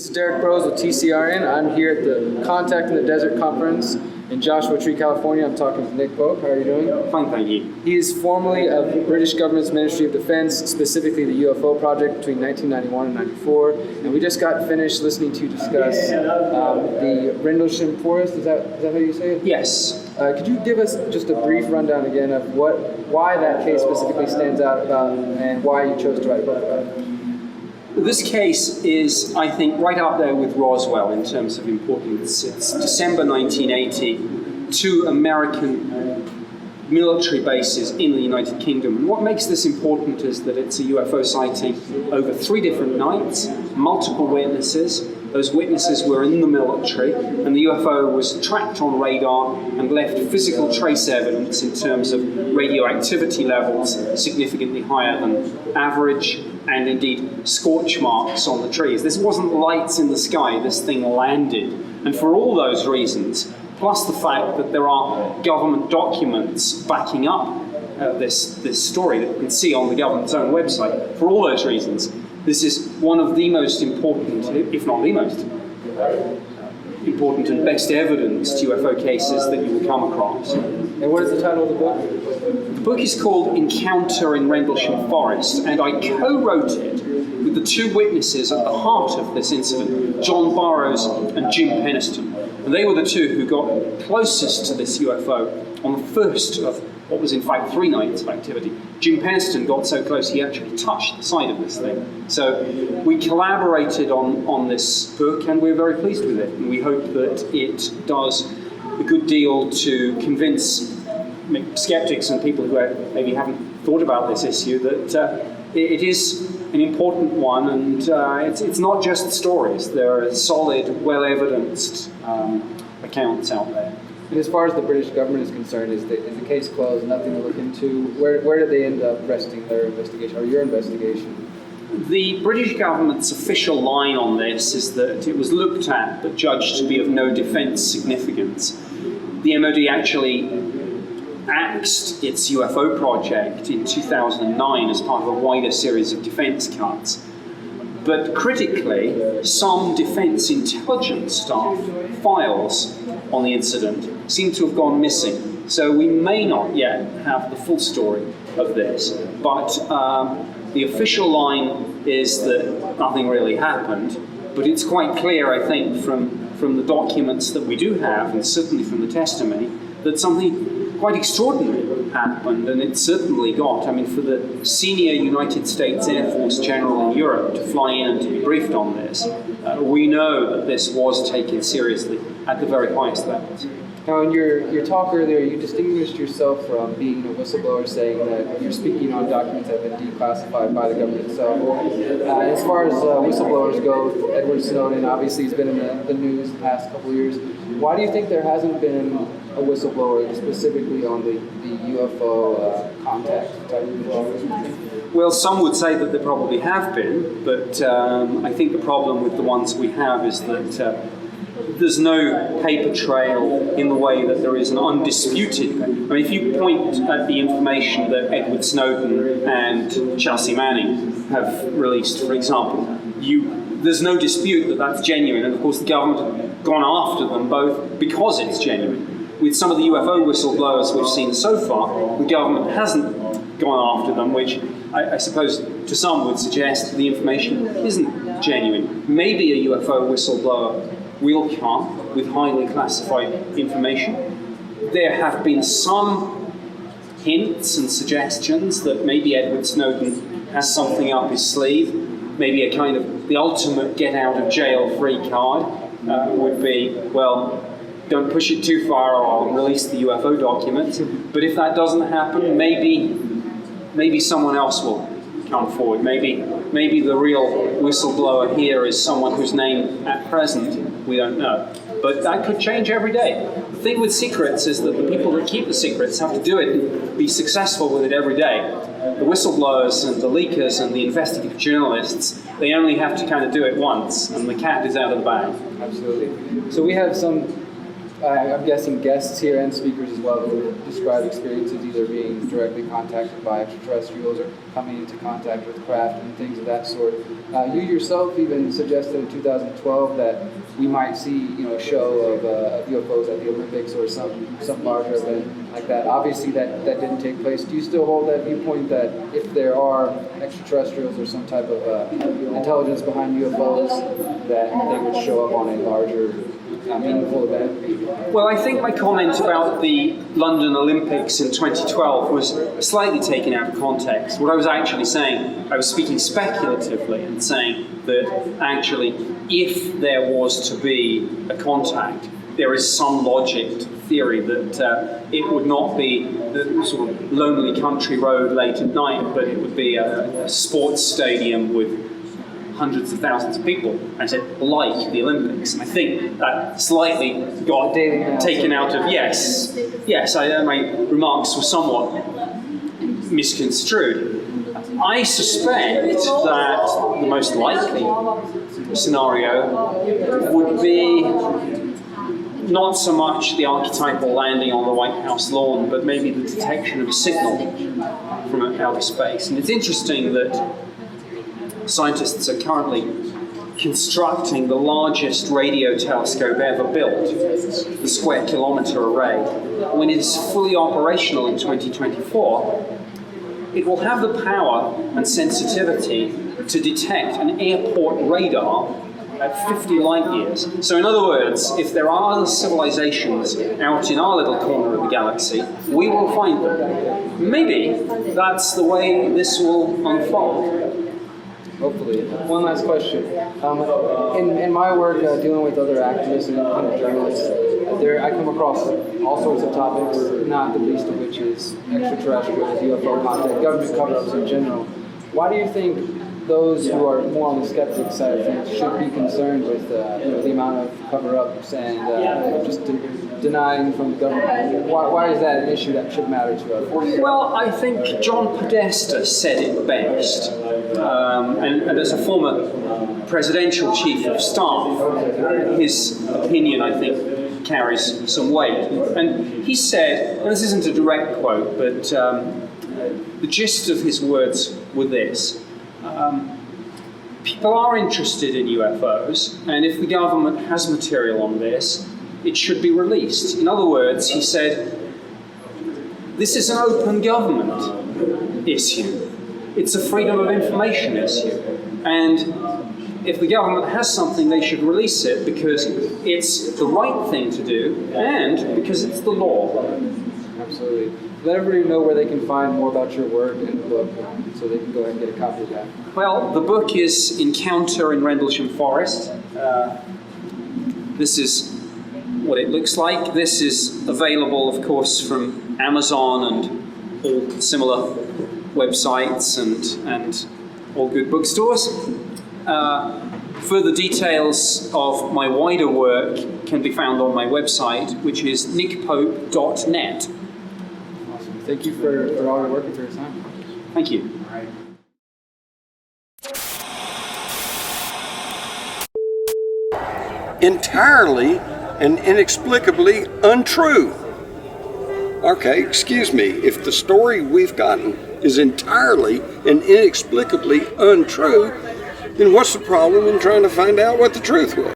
is Derrick with TCRN. I'm here at the Contact in the Desert conference in Joshua Tree, California. I'm talking with Nick Pope. How are you doing? Fine, thank you. He is formerly of the British government's Ministry of Defense, specifically the UFO project between 1991 and 94. And we just got finished listening to you discuss the Rendlesham forest. Is that how you say it? Yes. Could you give us just a brief rundown again of why that case specifically stands out about and why you chose to write a book about it? This case is, I think, right up there with Roswell in terms of importance. It's December 1980, 2 American military bases in the United Kingdom. And what makes this important is that it's a UFO sighting over 3 different nights, multiple witnesses. Those witnesses were in the military, and the UFO was tracked on radar and left physical trace evidence in terms of radioactivity levels significantly higher than average, and indeed scorch marks on the trees. This wasn't lights in the sky, this thing landed. And for all those reasons, plus the fact that there are government documents backing up this story that you can see on the government's own website, for all those reasons, this is one of the most important, if not the most important and best evidenced UFO cases that you will come across. And what is the title of the book? The book is called Encounter in Rendlesham Forest, and I co-wrote it with the 2 witnesses at the heart of this incident, John Burroughs and Jim Penniston. And they were the 2 who got closest to this UFO on the first of what was in fact 3 nights of activity. Jim Penniston got so close he actually touched the side of this thing. So we collaborated on this book, and we're very pleased with it. And we hope that it does a good deal to convince skeptics and people who maybe haven't thought about this issue that it is an important one, and it's not just stories. There are solid, well-evidenced accounts out there. And as far as the British government is concerned, is the case closed, nothing to look into? Where did they end up resting their investigation, or your investigation? The British government's official line on this is that it was looked at but judged to be of no defence significance. The MOD actually axed its UFO project in 2009 as part of a wider series of defence cuts. But critically, some defence intelligence staff files on the incident seem to have gone missing. So we may not yet have the full story of this, but the official line is that nothing really happened. But it's quite clear, I think, from the documents that we do have, and certainly from the testimony, that something quite extraordinary happened, and it certainly got, for the senior United States Air Force general in Europe to fly in and to be briefed on this, we know that this was taken seriously at the very highest levels. Now, in your talk earlier, you distinguished yourself from being a whistleblower, saying that you're speaking on documents that have been declassified by the government itself. As far as whistleblowers go, Edward Snowden obviously has been in the news the past couple of years. Why do you think there hasn't been a whistleblower specifically on the UFO contact type of issue? Well, some would say that there probably have been, but I think the problem with the ones we have is that there's no paper trail in the way that there is an undisputed. If you point at the information that Edward Snowden and Chelsea Manning have released, for example, there's no dispute that that's genuine, and of course the government have gone after them both because it's genuine. With some of the UFO whistleblowers we've seen so far, the government hasn't gone after them, which I suppose to some would suggest the information isn't genuine. Maybe a UFO whistleblower will come with highly classified information. There have been some hints and suggestions that maybe Edward Snowden has something up his sleeve, maybe a kind of the ultimate get-out-of-jail-free card would be, well, don't push it too far or I'll release the UFO documents. But if that doesn't happen, maybe someone else will come forward. Maybe the real whistleblower here is someone whose name at present we don't know. But that could change every day. The thing with secrets is that the people that keep the secrets have to do it and be successful with it every day. The whistleblowers and the leakers and the investigative journalists, they only have to kind of do it once, and the cat is out of the bag. Absolutely. So we have some I'm guessing guests here and speakers as well who describe experiences either being directly contacted by extraterrestrials or coming into contact with craft and things of that sort. You yourself even suggested in 2012 that we might see, a show of UFOs at the Olympics or some larger event like that. Obviously, that didn't take place. Do you still hold that viewpoint that if there are extraterrestrials or some type of intelligence behind UFOs, that they would show up on a larger meaningful event? Well, I think my comment about the London Olympics in 2012 was slightly taken out of context. What I was actually saying, I was speaking speculatively and saying that actually if there was to be a contact, there is some logic to the theory that it would not be the sort of lonely country road late at night, but it would be a sports stadium with hundreds of thousands of people. I said, like the Olympics. And I think that slightly got taken out of, yes, my remarks were somewhat misconstrued. I suspect that the most likely scenario would be not so much the archetypal landing on the White House lawn, but maybe the detection of a signal from outer space. And it's interesting that scientists are currently constructing the largest radio telescope ever built, the Square Kilometre Array. When it is fully operational in 2024, it will have the power and sensitivity to detect an airport radar at 50 light years. So in other words, if there are other civilizations out in our little corner of the galaxy, we will find them. Maybe that's the way this will unfold. Hopefully. One last question. In my work dealing with other activists and independent journalists, I come across all sorts of topics, not the least of which is extraterrestrials, UFO contact, government cover-ups in general. Why do you think those who are more on the skeptic side of things should be concerned with the amount of cover-ups and just denying from the government? Why is that an issue that should matter to others? Well, I think John Podesta said it best. And as a former presidential chief of staff, his opinion, I think, carries some weight. And he said, and this isn't a direct quote, but the gist of his words were this. People are interested in UFOs, and if the government has material on this, it should be released. In other words, he said, this is an open government issue. It's a freedom of information issue. And if the government has something, they should release it because it's the right thing to do and because it's the law. Absolutely. Let everybody know where they can find more about your work and the book so they can go ahead and get a copy of that. Well, the book is Encounter in Rendlesham Forest. This is what it looks like. This is available, of course, from Amazon and all similar websites and all good bookstores. Further details of my wider work can be found on my website, which is nickpope.net. Awesome. Thank you for all your work and for your time. Thank you. All right. Entirely and inexplicably untrue. Okay, excuse me, if the story we've gotten is entirely and inexplicably untrue, then what's the problem in trying to find out what the truth was?